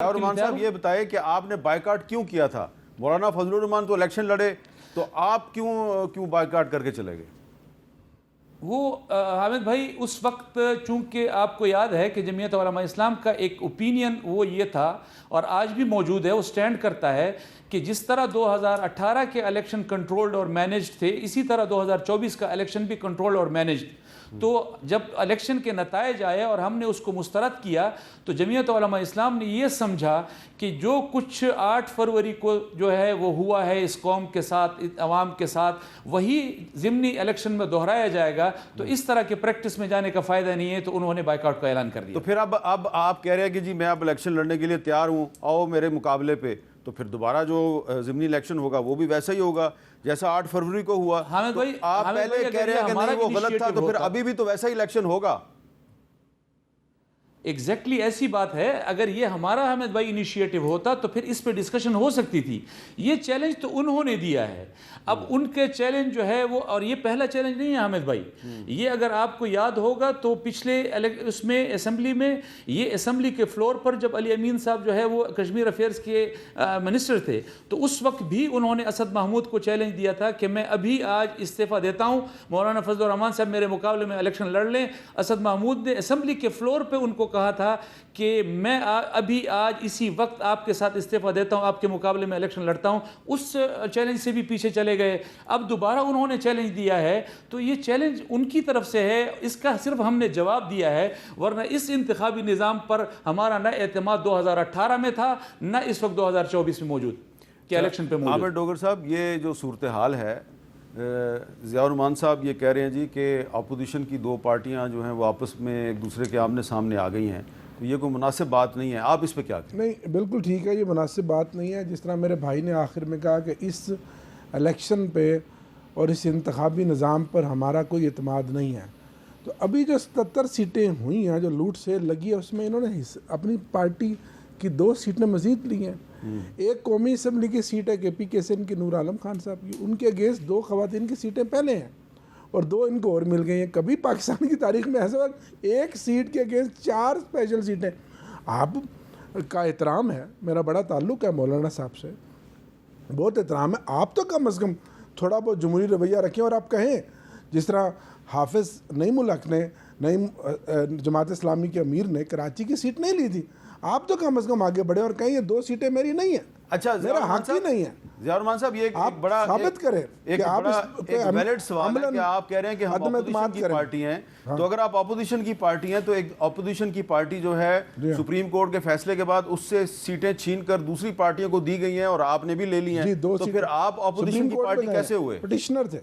رحمان صاحب یہ بتائیں کہ آپ نے بائیکاٹ کیوں کیا تھا؟ مولانا فضل الرحمان تو الیکشن لڑے، تو آپ کیوں بائیکاٹ کر کے چلے گئے؟ وہ حامد بھائی اس وقت چونکہ آپ کو یاد ہے کہ جمعیت علماء اسلام کا ایک اوپینین وہ یہ تھا اور آج بھی موجود ہے، وہ سٹینڈ کرتا ہے کہ جس طرح 2018 کے الیکشن کنٹرولڈ اور مینجڈ تھے، اسی طرح 2024 کا الیکشن بھی کنٹرولڈ اور مینجڈ۔ تو جب الیکشن کے نتائج آئے اور ہم نے اس کو مسترد کیا تو جمعیت علماء اسلام نے یہ سمجھا کہ جو کچھ 8 فروری کو جو ہے وہ ہوا ہے اس قوم کے ساتھ، عوام کے ساتھ، وہی ضمنی الیکشن میں دہرایا جائے گا، تو اس طرح کے پریکٹس میں جانے کا فائدہ نہیں ہے، تو انہوں نے بائیکاٹ کا اعلان کر دیا۔ تو پھر اب آپ کہہ رہے ہیں کہ جی میں اب الیکشن لڑنے کے لیے تیار ہوں، آؤ میرے مقابلے پہ، تو پھر دوبارہ جو ضمنی الیکشن ہوگا وہ بھی ویسا ہی ہوگا جیسا 8 فروری کو ہوا۔ آپ پہلے کہہ رہے ہیں کہ نہیں وہ غلط تھا، تو پھر ابھی بھی تو ویسا ہی الیکشن ہوگا۔ ایگزیکٹلی ایسی بات ہے، اگر یہ ہمارا حامد بھائی انیشیٹو ہوتا تو پھر اس پہ ڈسکشن ہو سکتی تھی۔ یہ چیلنج تو انہوں نے دیا ہے، اب ان کے چیلنج جو ہے وہ، اور یہ پہلا چیلنج نہیں ہے حامد بھائی، یہ اگر آپ کو یاد ہوگا تو پچھلے اس میں اسمبلی میں، یہ اسمبلی کے فلور پر جب علی امین صاحب جو ہے وہ کشمیر افیئرز کے منسٹر تھے، تو اس وقت بھی انہوں نے اسد محمود کو چیلنج دیا تھا کہ میں ابھی آج استعفیٰ دیتا ہوں، مولانا فضل الرحمان صاحب میرے مقابلے میں الیکشن لڑ لیں۔ اسد محمود نے اسمبلی کے فلور پہ ان کو کہا تھا کہ میں ابھی آج اسی وقت آپ کے ساتھ استعفیٰ دیتا ہوں، آپ کے مقابلے میں الیکشن لڑتا ہوں۔ اس چیلنج سے بھی پیچھے چلے گئے، اب دوبارہ انہوں نے چیلنج دیا ہے، تو یہ چیلنج ان کی طرف سے ہے، اس کا صرف ہم نے جواب دیا ہے، ورنہ اس انتخابی نظام پر ہمارا نہ اعتماد 2018 میں تھا، نہ اس وقت 2024 میں موجود کہ الیکشن پہ موجود۔ عامر ڈوگر صاحب، یہ جو صورتحال ہے، ضیاء الرحمان صاحب یہ کہہ رہے ہیں جی کہ اپوزیشن کی 2 پارٹیاں جو ہیں وہ آپس میں ایک دوسرے کے آمنے سامنے آ گئی ہیں، تو یہ کوئی مناسب بات نہیں ہے، آپ اس پہ کیا کہیں؟ نہیں، بالکل ٹھیک ہے، یہ مناسب بات نہیں ہے۔ جس طرح میرے بھائی نے آخر میں کہا کہ اس الیکشن پہ اور اس انتخابی نظام پر ہمارا کوئی اعتماد نہیں ہے، تو ابھی جو 77 سیٹیں ہوئی ہیں جو لوٹ سے لگی ہے، اس میں انہوں نے اپنی پارٹی کی 2 سیٹیں مزید لی ہیں۔ ایک قومی اسمبلی کی سیٹ ہے کے پی کے سندھ کی نور عالم خان صاحب کی، ان کے اگینسٹ 2 خواتین کی سیٹیں پہلے ہیں اور 2 ان کو اور مل گئی ہیں۔ کبھی پاکستان کی تاریخ میں ایسا وقت ایک سیٹ کے اگینسٹ 4 اسپیشل سیٹیں۔ آپ کا احترام ہے، میرا بڑا تعلق ہے مولانا صاحب سے، بہت احترام ہے، آپ تو کم از کم تھوڑا بہت جمہوری رویہ رکھیں اور آپ کہیں، جس طرح حافظ نعیم الحق نے، نعیم جماعت اسلامی کے امیر نے کراچی کی سیٹ نہیں لی تھی، آپ تو کم از کم آگے بڑھیں اور کہیں یہ 2 سیٹیں میری نہیں ہیں، اچھا میرا حق ہی نہیں ہے۔ ضیاء الرحمان صاحب، یہ ایک بڑا ثابت کریں ایک ویلڈ سوال ہے کہ آپ کہہ رہے ہیں کہ ہم اپوزیشن کی پارٹی ہیں، تو اگر آپ اپوزیشن کی پارٹی ہیں تو ایک اپوزیشن کی پارٹی جو ہے سپریم کورٹ کے فیصلے کے بعد اس سے سیٹیں چھین کر دوسری پارٹیوں کو دی گئی ہیں اور آپ نے بھی لے لی ہیں، تو پھر آپ اپوزیشن کی پارٹی کیسے ہوئے؟ پٹیشنر تھے۔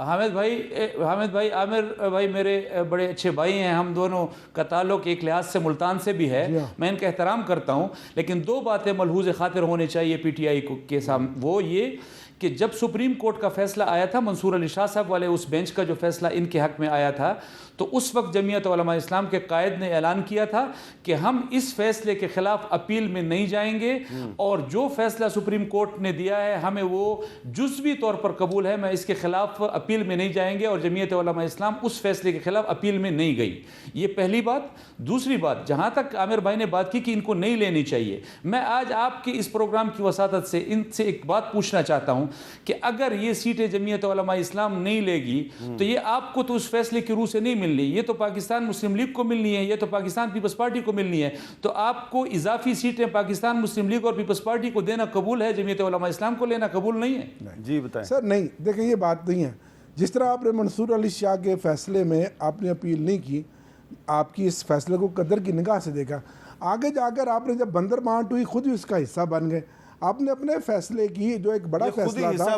حامد بھائی عامر بھائی میرے بڑے اچھے بھائی ہیں، ہم دونوں کا تعلق ایک لحاظ سے ملتان سے بھی ہے، میں ان کا احترام کرتا ہوں، لیکن 2 باتیں ملحوظ خاطر ہونے چاہیے پی ٹی آئی کے سامنے، وہ یہ کہ جب سپریم کورٹ کا فیصلہ آیا تھا، منصور علی شاہ صاحب والے اس بینچ کا جو فیصلہ ان کے حق میں آیا تھا، تو اس وقت جمعیت علماء اسلام کے قائد نے اعلان کیا تھا کہ ہم اس فیصلے کے خلاف اپیل میں نہیں جائیں گے، اور جو فیصلہ سپریم کورٹ نے دیا ہے ہمیں وہ جزوی طور پر قبول ہے، میں اس کے خلاف اپیل میں نہیں جائیں گے، اور جمعیت علماء اسلام اس فیصلے کے خلاف اپیل میں نہیں گئی۔ یہ پہلی بات۔ دوسری بات، جہاں تک عامر بھائی نے بات کی کہ ان کو نہیں لینی چاہیے، میں آج آپ کے اس پروگرام کی وساطت سے ان سے ایک بات پوچھنا چاہتا ہوں کہ اگر یہ سیٹیں جمعیت علماء اسلام نہیں لے گی تو یہ آپ کو تو اس فیصلے کی روح سے نہیں ملنی، یہ تو پاکستان مسلم لیگ کو ملنی ہے، یہ تو پاکستان پیپلز پارٹی کو ملنی ہے، تو آپ کو اضافی سیٹیں پاکستان مسلم لیگ اور پیپلز پارٹی کو دینا قبول ہے، جمعیت علماء اسلام کو لینا قبول نہیں ہے؟ جی بتائیں سر۔ نہیں، دیکھیں یہ بات نہیں ہے، جس طرح آپ نے منصور علی شاہ کے فیصلے میں آپ نے اپیل نہیں کی، آپ کی اس فیصلے کو قدر کی نگاہ سے دیکھا، آگے جا کر آپ نے جب بندر مانٹ ہوئی خود ہی اس کا حصہ بن گئے، آپ نے اپنے فیصلے کی جو ایک بڑا فیصلہ تھا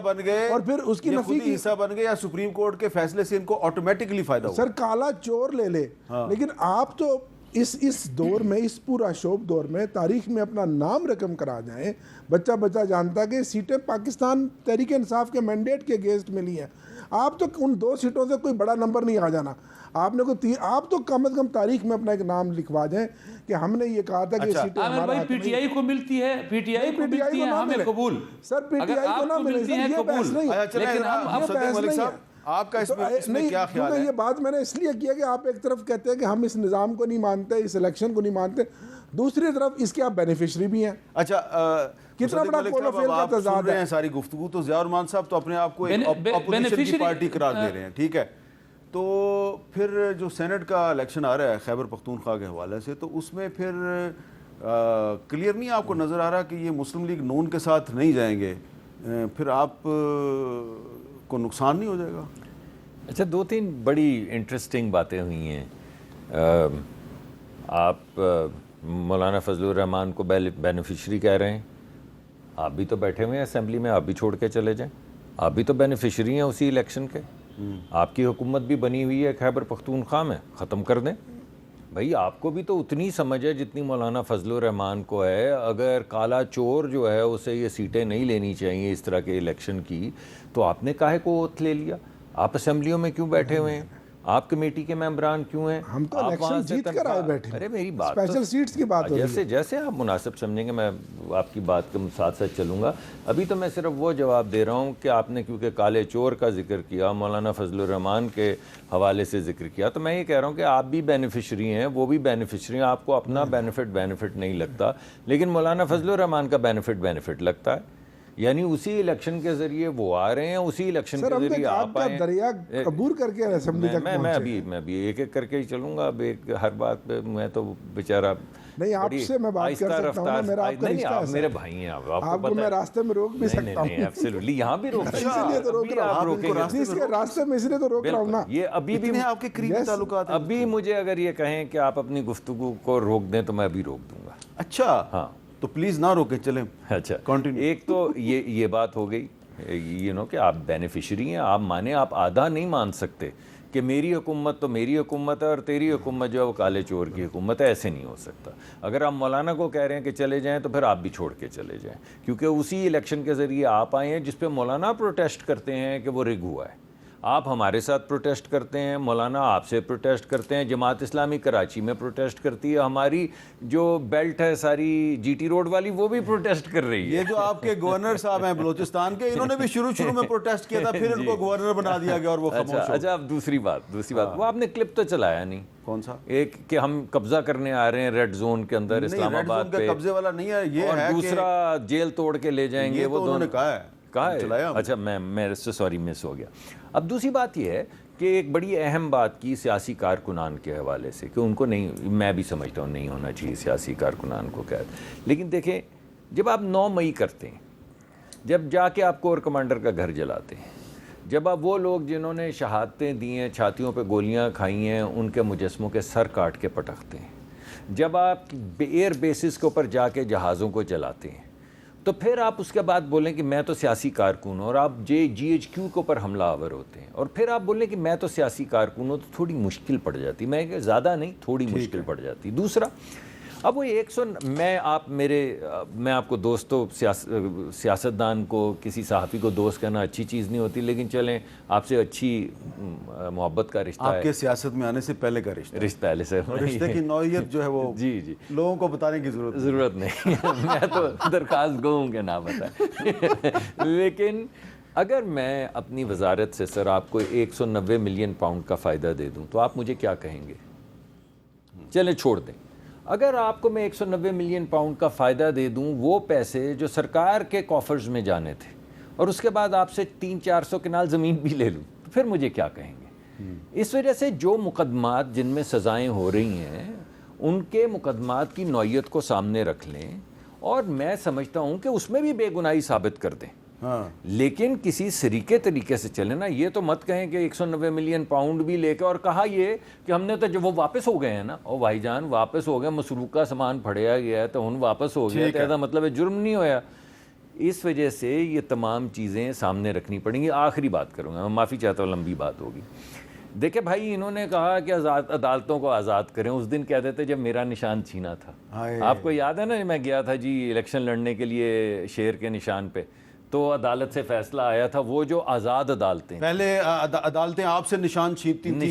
اور پھر اس کی نفی کی، حصہ بن گئے یا سپریم کورٹ کے فیصلے سے ان کو آٹومیٹکلی فائدہ ہوا؟ سر کالا چور لے لے، لیکن آپ تو اس دور میں، اس پورا شوب دور میں تاریخ میں اپنا نام رقم کرا جائیں، بچہ جانتا کہ سیٹیں پاکستان تحریک انصاف کے مینڈیٹ کے اگینسٹ ملی ہیں، آپ تو ان 2 سیٹوں سے کوئی بڑا نمبر نہیں آ جانا، آپ نے کوئی آپ تو کم از کم تاریخ میں اپنا ایک نام لکھوا جائیں کہ ہم نے یہ کہا تھا کہ سیٹیں عامر بھائی پی ٹی آئی کو ملتی ہے، پی ٹی آئی کو ملتی ہے، ہمیں قبول، سر پی ٹی آئی کو نہ ملے، یہ بحث نہیں ہے، لیکن آپ کا اس میں کیا خیال ہے؟ یہ بات میں نے اس لیے کیا کہ آپ ایک طرف کہتے ہیں کہ ہم اس نظام کو نہیں مانتے، اس الیکشن کو نہیں مانتے، دوسری طرف اس کے آپ بینیفیشری بھی ہیں. اچھا کتنا بڑا کولوفیل کا تضاد ہے. ساری گفتگو تو ضیاء الرحمان صاحب تو اپنے آپ کو ایک اپوزیشن کی پارٹی قرار دے رہے ہیں, ٹھیک ہے, تو پھر جو سینٹ کا الیکشن آ رہا ہے خیبر پختونخوا کے حوالے سے, تو اس میں پھر کلیئر نہیں آپ کو نظر آ رہا کہ یہ مسلم لیگ نون کے ساتھ نہیں جائیں گے, پھر آپ کو نقصان نہیں ہو جائے گا؟ اچھا, 2-3 بڑی انٹرسٹنگ باتیں ہوئی ہیں. آپ مولانا فضل الرحمان کو بینیفیشری کہہ رہے ہیں, آپ بھی تو بیٹھے ہوئے ہیں اسمبلی میں, آپ بھی چھوڑ کے چلے جائیں, آپ بھی تو بینیفیشری ہیں اسی الیکشن کے. آپ کی حکومت بھی بنی ہوئی ہے خیبر پختونخوا میں, ختم کر دیں بھائی. آپ کو بھی تو اتنی سمجھ ہے جتنی مولانا فضل الرحمان کو ہے. اگر کالا چور جو ہے اسے یہ سیٹیں نہیں لینی چاہیے اس طرح کے الیکشن کی, تو آپ نے کاہے کو اوتھ لے لیا؟ آپ اسمبلیوں میں کیوں بیٹھے ہوئے ہیں؟ آپ کمیٹی کے ممبران کیوں ہیں؟ ہم تو الیکشن جیت کر آئے بیٹھے. ارے میری بات اسپیشل سیٹس کی بات ہو رہی ہے. جیسے آپ مناسب سمجھیں گے میں آپ کی بات کے ساتھ ساتھ چلوں گا. ابھی تو میں صرف وہ جواب دے رہا ہوں کہ آپ نے کیونکہ کالے چور کا ذکر کیا, مولانا فضل الرحمان کے حوالے سے ذکر کیا, تو میں یہ کہہ رہا ہوں کہ آپ بھی بینیفیشری ہیں, وہ بھی بینیفیشری ہیں. آپ کو اپنا بینیفٹ نہیں لگتا, لیکن مولانا فضل الرحمان کا بینیفٹ لگتا ہے. یعنی اسی الیکشن کے ذریعے وہ آ رہے ہیں, اسی الیکشن کے ذریعے آپ آئے ہیں. دریا عبور کر کے اسمبلی تک پہنچے. میں بھی ایک ایک کر کے ہی چلوں گا. اب ایک ہر بات پہ میں تو بیچارہ نہیں, آپ سے میں بات کر سکتا ہوں, میرا آپ کا رشتہ ہے. میرے بھائی ہیں آپ کو میں راستے میں روک بھی سکتا ہوں. نہیں, ایبسلیٹلی یہاں بھی روک اسی لیے تو روک رہا ہوں. اس کے راستے میں اس لیے تو روک رہا ہوں نا. یہ ابھی بھی آپ کے قریبی تعلقات ہیں. ابھی مجھے اگر یہ کہیں کہ آپ اپنی گفتگو کو روک دیں تو میں ابھی روک دوں گا. اچھا, ہاں تو پلیز نہ روکیں, چلیں. اچھا, کنٹینیو. ایک تو یہ بات ہو گئی کہ آپ بینیفیشری ہیں. آپ مانیں, آپ آدھا نہیں مان سکتے کہ میری حکومت تو میری حکومت ہے اور تیری حکومت جو ہے وہ کالے چور کی حکومت ہے. ایسے نہیں ہو سکتا. اگر آپ مولانا کو کہہ رہے ہیں کہ چلے جائیں تو پھر آپ بھی چھوڑ کے چلے جائیں, کیونکہ اسی الیکشن کے ذریعے آپ آئے ہیں جس پہ مولانا پروٹیسٹ کرتے ہیں کہ وہ رگ ہوا ہے. آپ ہمارے ساتھ پروٹیسٹ کرتے ہیں, مولانا آپ سے پروٹیسٹ کرتے ہیں, جماعت اسلامی کراچی میں پروٹیسٹ کرتی ہے, ہماری جو بیلٹ ہے ساری جی ٹی روڈ والی وہ بھی پروٹیسٹ کر رہی ہے. یہ جو آپ کے گورنر صاحب ہیں بلوچستان کے, انہوں نے بھی شروع میں پروٹیسٹ کیا تھا, پھر ان کو گورنر بنا دیا گیا اور وہ خاموش ہو. اچھا, اب دوسری بات وہ آپ نے کلپ تو چلایا نہیں. کون سا؟ ایک کہ ہم قبضہ کرنے آ رہے ہیں ریڈ زون کے اندر اسلام آباد پہ, قبضے والا نہیں ہے یہ, اور دوسرا جیل توڑ کے لے جائیں گے. وہ انہوں نے کہا ہے. اچھا, میں سوری مس ہو گیا. اب دوسری بات یہ ہے کہ ایک بڑی اہم بات کی سیاسی کارکنان کے حوالے سے کہ ان کو نہیں, میں بھی سمجھتا ہوں نہیں ہونا چاہیے سیاسی کارکنان کو قید. لیکن دیکھیں, جب آپ 9 مئی کرتے ہیں, جب جا کے آپ کور کمانڈر کا گھر جلاتے ہیں, جب آپ وہ لوگ جنہوں نے شہادتیں دی ہیں, چھاتیوں پہ گولیاں کھائی ہیں, ان کے مجسموں کے سر کاٹ کے پٹکتے ہیں, جب آپ ایئر بیسز کے اوپر جا کے جہازوں کو جلاتے ہیں, تو پھر آپ اس کے بعد بولیں کہ میں تو سیاسی کارکن ہوں, اور آپ GHQ کے اوپر حملہ آور ہوتے ہیں, اور پھر آپ بولیں کہ میں تو سیاسی کارکن ہوں, تو تھوڑی مشکل پڑ جاتی. میں کہ زیادہ نہیں, تھوڑی مشکل پڑ جاتی. دوسرا, اب وہ میں آپ کو دوستوں, سیاستدان کو, کسی صحافی کو دوست کہنا اچھی چیز نہیں ہوتی, لیکن چلیں آپ سے اچھی محبت کا رشتہ ہے. آپ کے سیاست میں آنے سے پہلے کا رشتہ پہلے سے, رشتے کی نوعیت جو ہے وہ جی لوگوں کو بتانے کی ضرورت نہیں. میں تو درخواست گو ہوں کہ نہ بتائیں. لیکن اگر میں اپنی وزارت سے سر آپ کو 190 ملین پاؤنڈ کا فائدہ دے دوں تو آپ مجھے کیا کہیں گے؟ چلیں چھوڑ دیں. اگر آپ کو میں 190 ملین پاؤنڈ کا فائدہ دے دوں, وہ پیسے جو سرکار کے کافرز میں جانے تھے, اور اس کے بعد آپ سے 300-400 کنال زمین بھی لے لوں, تو پھر مجھے کیا کہیں گے؟ اس وجہ سے جو مقدمات جن میں سزائیں ہو رہی ہیں, ان کے مقدمات کی نوعیت کو سامنے رکھ لیں, اور میں سمجھتا ہوں کہ اس میں بھی بے گناہی ثابت کر دیں. لیکن کسی سریکے طریقے سے چلے نا. یہ تو مت کہیں کہ 190 ملین پاؤنڈ بھی لے کے, اور کہا یہ کہ ہم نے تو جب وہ واپس ہو گئے ہیں نا, اور بھائی جان واپس ہو گئے, مسروقہ سامان پھڑیا گیا ہے تو ہن واپس ہو گیا, تو ایسا مطلب ہے جرم نہیں ہویا. اس وجہ سے یہ تمام چیزیں سامنے رکھنی پڑیں گی. آخری بات کروں گا, میں معافی چاہتا ہوں, لمبی بات ہوگی. دیکھیں بھائی, انہوں نے کہا کہ عدالتوں کو آزاد کریں. اس دن کہہ دیتے جب میرا نشان چھینا تھا. آپ کو یاد ہے نا, میں گیا تھا جی الیکشن لڑنے کے لیے شیر کے نشان پہ, تو عدالت سے فیصلہ آیا تھا، وہ جو آزاد عدالتیں، پہلے عدالتیں آپ سے نشان چھینتی تھی،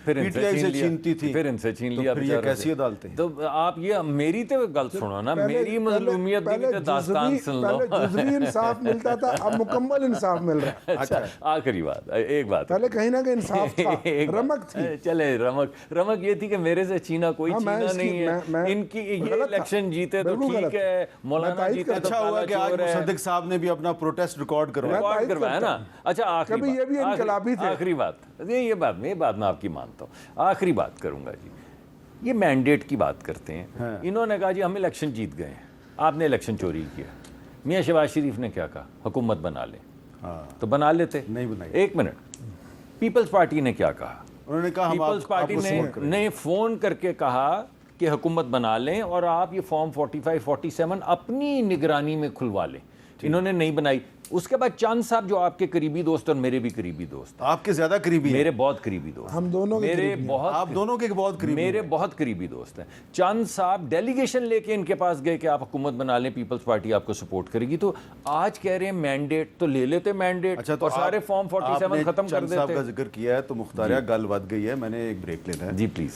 پھر پی ٹی آئی سے چھینتی تھی، پھر ان سے چھین لیا، پھر یہ کیسی عدالتیں؟ تو آپ یہ میری تو گل سنو نا، میری مظلومیت کی بھی تو داستان سن لو۔ پہلے جزوی انصاف ملتا تھا، اب مکمل انصاف مل رہا ہے۔ اچھا آخری بات، ایک بات پہلے کہیں نہ کہیں انصاف تھا، رمق تھی۔ چلے رمق یہ تھی کہ میرے سے چھینا کوئی چھینا نہیں ہے، ان کی یہ الیکشن جیتے تو ٹھیک ہے، مولانا جیتے تو اچھا ہوا کہ آج مصدق صاحب نے بھی اپنا پروٹیسٹ ریکارڈ کروایا نا۔ اچھا آخری بات، یہ بات میں آپ کی مانتا ہوں، آخری بات کروں گا جی، یہ مینڈیٹ کی بات کرتے ہیں، انہوں نے کہا جی ہم الیکشن جیت گئے ہیں، آپ نے الیکشن چوری کیا۔ میاں شہباز شریف نے کیا کہا؟ حکومت بنا لیں، تو بنا لیتے، نہیں بنائی۔ ایک منٹ، پیپلز پارٹی نے کیا کہا؟ انہوں نے کہا پیپلز پارٹی نے فون کر کے کہا کہ حکومت بنا لیں اور آپ یہ فارم 45 47 اپنی نگرانی میں کھلوا لیں، انہوں نے نہیں بنائی۔ اس کے بعد چاند صاحب جو آپ کے قریبی دوست اور میرے بھی قریبی دوست، آپ کے زیادہ قریبی ہیں، میرے بہت قریبی دوست، ہم دونوں آپ دونوں کے بہت قریبی، میرے بہت قریبی دوست ہیں، چاند صاحب ڈیلیگیشن لے کے ان کے پاس گئے کہ آپ حکومت بنا لیں، پیپلز پارٹی آپ کو سپورٹ کرے گی، تو آج کہہ رہے ہیں مینڈیٹ، تو لے لیتے مینڈیٹ اور سارے فارم 47 ختم کر دیتے۔ صاحب کا ذکر کیا ہے تو مختاریہ گل ود گئی ہے، میں نے ایک بریک لینا ہے جی پلیز۔